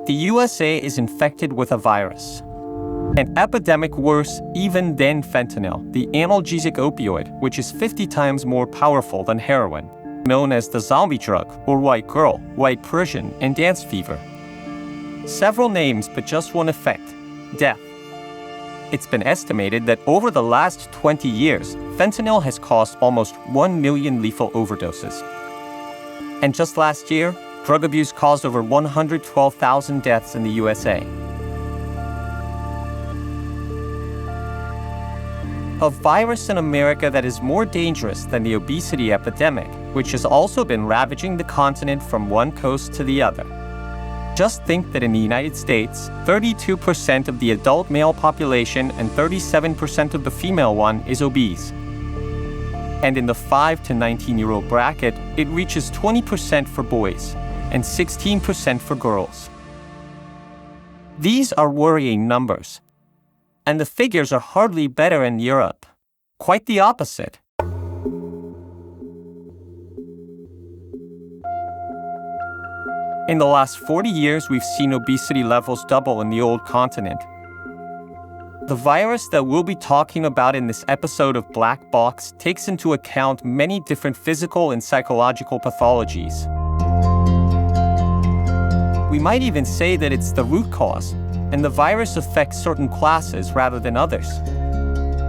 The USA is infected with a virus. An epidemic worse even than fentanyl, the analgesic opioid, which is 50 times more powerful than heroin, known as the zombie drug, or white girl, white Persian, and dance fever. Several names, but just one effect: death. It's been estimated that over the last 20 years, fentanyl has caused almost 1 million lethal overdoses. And just last year, drug abuse caused over 112,000 deaths in the USA. A virus in America that is more dangerous than the obesity epidemic, which has also been ravaging the continent from one coast to the other. Just think that in the United States, 32% of the adult male population and 37% of the female one is obese. And in the 5 to 19-year-old bracket, it reaches 20% for boys and 16% for girls. These are worrying numbers. And the figures are hardly better in Europe. Quite the opposite. In the last 40 years, we've seen obesity levels double in the old continent. The virus that we'll be talking about in this episode of Black Box takes into account many different physical and psychological pathologies. We might even say that it's the root cause, and the virus affects certain classes rather than others.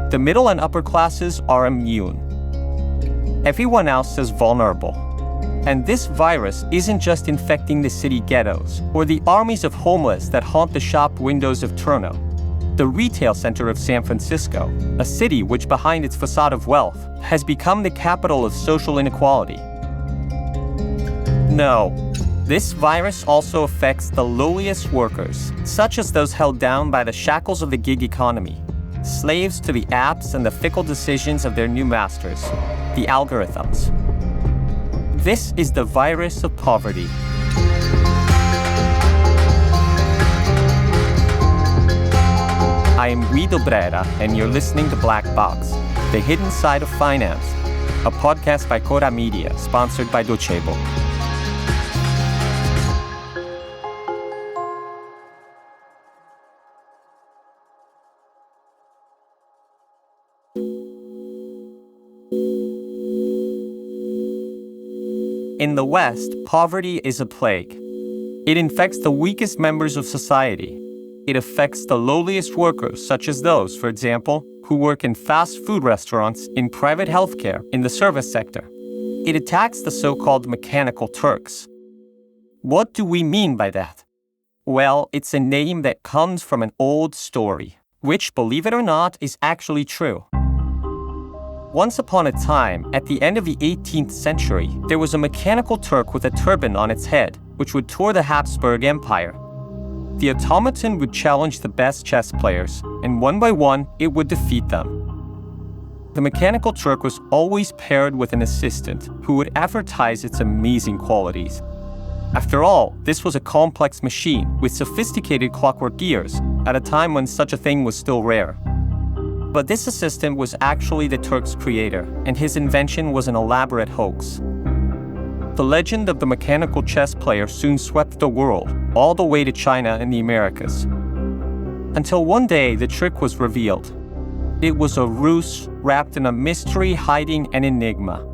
The middle and upper classes are immune. Everyone else is vulnerable. And this virus isn't just infecting the city ghettos or the armies of homeless that haunt the shop windows of Turno, the retail center of San Francisco, a city which behind its facade of wealth has become the capital of social inequality. No, this virus also affects the lowliest workers, such as those held down by the shackles of the gig economy, slaves to the apps and the fickle decisions of their new masters, the algorithms. This is the virus of poverty. I am Guido Brera, and you're listening to Black Box, The Hidden Side of Finance, a podcast by Cora Media, sponsored by Docebo. In the West, poverty is a plague. It infects the weakest members of society. It affects the lowliest workers, such as those, for example, who work in fast food restaurants, in private healthcare, in the service sector. It attacks the so-called mechanical Turks. What do we mean by that? Well, it's a name that comes from an old story, which, believe it or not, is actually true. Once upon a time, at the end of the 18th century, there was a mechanical Turk with a turban on its head, which would tour the Habsburg Empire. The automaton would challenge the best chess players, and one by one, it would defeat them. The mechanical Turk was always paired with an assistant who would advertise its amazing qualities. After all, this was a complex machine with sophisticated clockwork gears at a time when such a thing was still rare. But this assistant was actually the Turk's creator, and his invention was an elaborate hoax. The legend of the mechanical chess player soon swept the world, all the way to China and the Americas. Until one day, the trick was revealed. It was a ruse wrapped in a mystery hiding an enigma.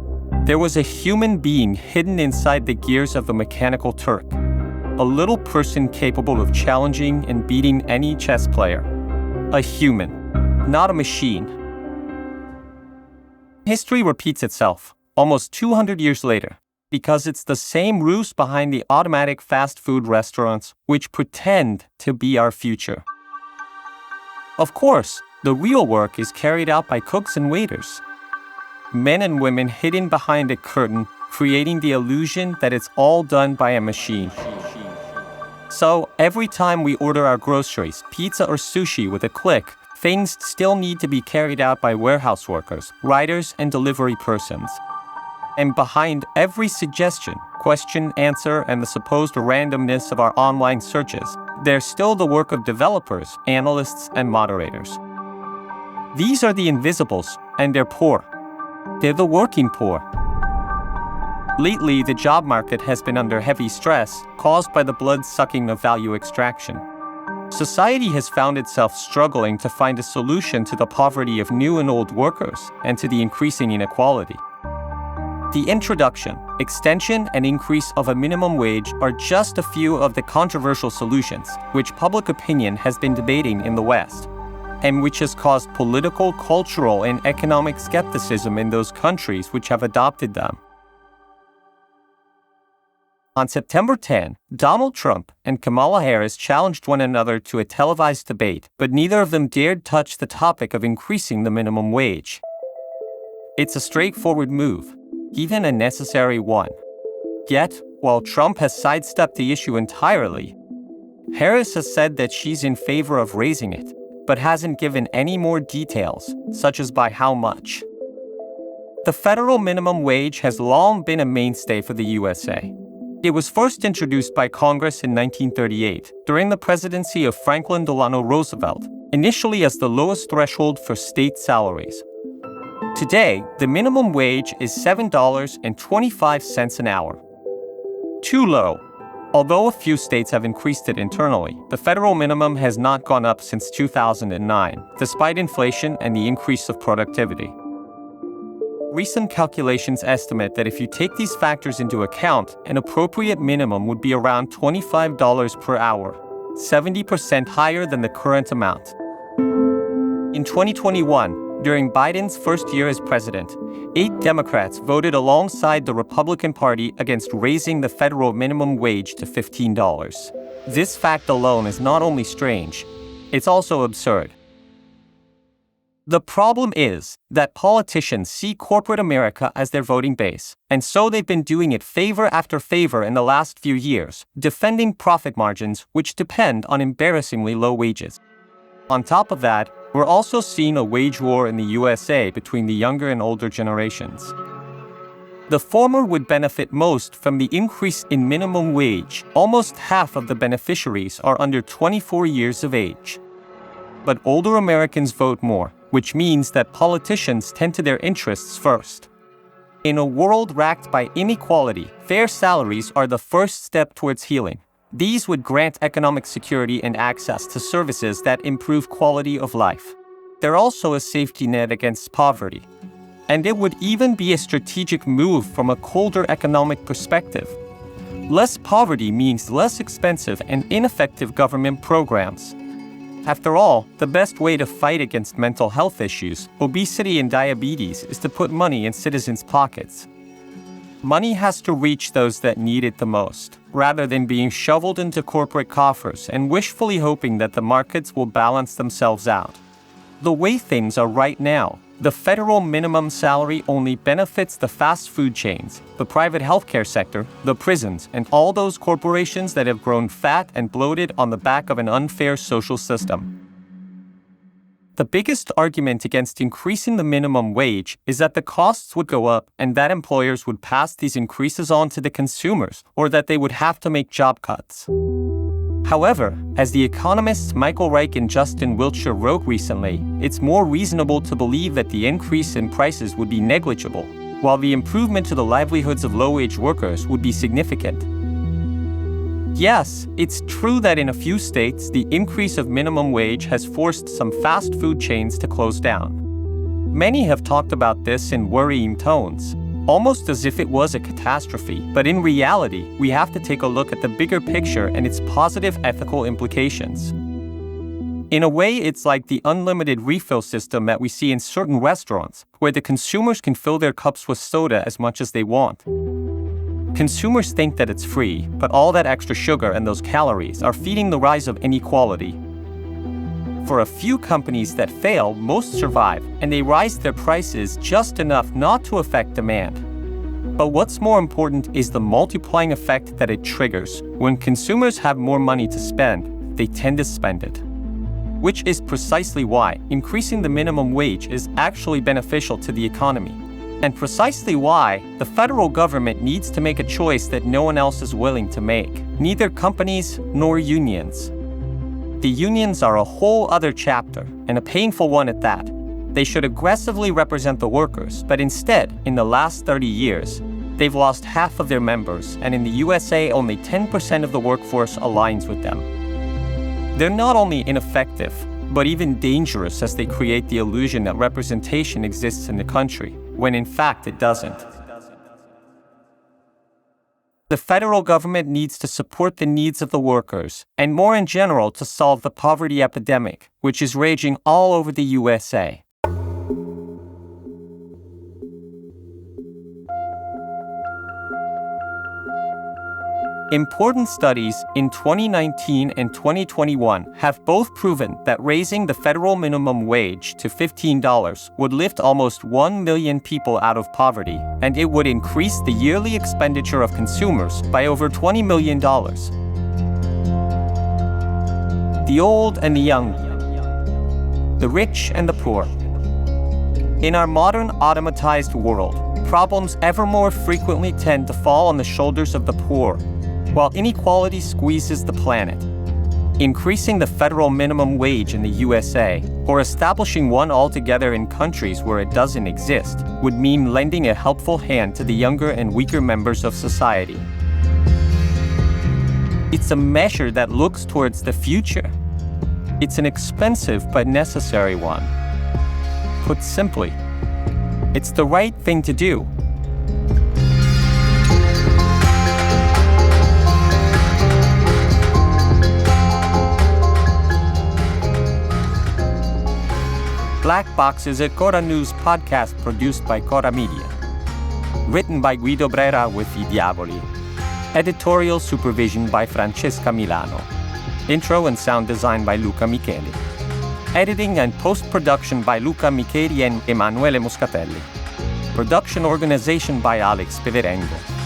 There was a human being hidden inside the gears of the mechanical Turk, a little person capable of challenging and beating any chess player. A human. Not a machine. History repeats itself, almost 200 years later, because it's the same ruse behind the automatic fast food restaurants which pretend to be our future. Of course, the real work is carried out by cooks and waiters. Men and women hidden behind a curtain, creating the illusion that it's all done by a machine. So, every time we order our groceries, pizza or sushi with a click, things still need to be carried out by warehouse workers, riders, and delivery persons. And behind every suggestion, question, answer, and the supposed randomness of our online searches, there's still the work of developers, analysts, and moderators. These are the invisibles, and they're poor. They're the working poor. Lately, the job market has been under heavy stress caused by the blood-sucking of value extraction. Society has found itself struggling to find a solution to the poverty of new and old workers and to the increasing inequality. The introduction, extension, and increase of a minimum wage are just a few of the controversial solutions which public opinion has been debating in the West, and which has caused political, cultural, and economic skepticism in those countries which have adopted them. On September 10, Donald Trump and Kamala Harris challenged one another to a televised debate, but neither of them dared touch the topic of increasing the minimum wage. It's a straightforward move, even a necessary one. Yet, while Trump has sidestepped the issue entirely, Harris has said that she's in favor of raising it, but hasn't given any more details, such as by how much. The federal minimum wage has long been a mainstay for the USA. It was first introduced by Congress in 1938, during the presidency of Franklin Delano Roosevelt, initially as the lowest threshold for state salaries. Today, the minimum wage is $7.25 an hour. Too low. Although a few states have increased it internally, the federal minimum has not gone up since 2009, despite inflation and the increase of productivity. Recent calculations estimate that if you take these factors into account, an appropriate minimum would be around $25 per hour, 70% higher than the current amount. In 2021, during Biden's first year as president, 8 Democrats voted alongside the Republican Party against raising the federal minimum wage to $15. This fact alone is not only strange, it's also absurd. The problem is that politicians see corporate America as their voting base, and so they've been doing it favor after favor in the last few years, defending profit margins which depend on embarrassingly low wages. On top of that, we're also seeing a wage war in the USA between the younger and older generations. The former would benefit most from the increase in minimum wage. Almost half of the beneficiaries are under 24 years of age. But older Americans vote more, which means that politicians tend to their interests first. In a world racked by inequality, fair salaries are the first step towards healing. These would grant economic security and access to services that improve quality of life. They're also a safety net against poverty. And it would even be a strategic move from a colder economic perspective. Less poverty means less expensive and ineffective government programs. After all, the best way to fight against mental health issues, obesity and diabetes is to put money in citizens' pockets. Money has to reach those that need it the most, rather than being shoveled into corporate coffers and wishfully hoping that the markets will balance themselves out. The way things are right now, the federal minimum salary only benefits the fast food chains, the private healthcare sector, the prisons, and all those corporations that have grown fat and bloated on the back of an unfair social system. The biggest argument against increasing the minimum wage is that the costs would go up and that employers would pass these increases on to the consumers, or that they would have to make job cuts. However, as the economists Michael Reich and Justin Wiltshire wrote recently, it's more reasonable to believe that the increase in prices would be negligible, while the improvement to the livelihoods of low-wage workers would be significant. Yes, it's true that in a few states, the increase of minimum wage has forced some fast food chains to close down. Many have talked about this in worrying tones, almost as if it was a catastrophe, but in reality, we have to take a look at the bigger picture and its positive ethical implications. In a way, it's like the unlimited refill system that we see in certain restaurants, where the consumers can fill their cups with soda as much as they want. Consumers think that it's free, but all that extra sugar and those calories are feeding the rise of inequality. For a few companies that fail, most survive, and they raise their prices just enough not to affect demand. But what's more important is the multiplying effect that it triggers. When consumers have more money to spend, they tend to spend it. Which is precisely why increasing the minimum wage is actually beneficial to the economy. And precisely why the federal government needs to make a choice that no one else is willing to make, neither companies nor unions. The unions are a whole other chapter, and a painful one at that. They should aggressively represent the workers, but instead, in the last 30 years, They've lost half of their members, and in the USA, only 10% of the workforce aligns with them. They're not only ineffective, but even dangerous, as they create the illusion that representation exists in the country, when in fact it doesn't. The federal government needs to support the needs of the workers, and more in general to solve the poverty epidemic, which is raging all over the USA. Important studies in 2019 and 2021 have both proven that raising the federal minimum wage to $15 would lift almost 1 million people out of poverty, and it would increase the yearly expenditure of consumers by over $20 million. The old and the young, the rich and the poor. In our modern automatized world, problems ever more frequently tend to fall on the shoulders of the poor, while inequality squeezes the planet. Increasing the federal minimum wage in the USA, or establishing one altogether in countries where it doesn't exist, would mean lending a helpful hand to the younger and weaker members of society. It's a measure that looks towards the future. It's an expensive but necessary one. Put simply, it's the right thing to do. Black Box is a Cora News podcast produced by Cora Media. Written by Guido Brera with I Diavoli. Editorial supervision by Francesca Milano. Intro and sound design by Luca Micheli. Editing and post-production by Luca Micheli and Emanuele Moscatelli. Production organization by Alex Peverengo.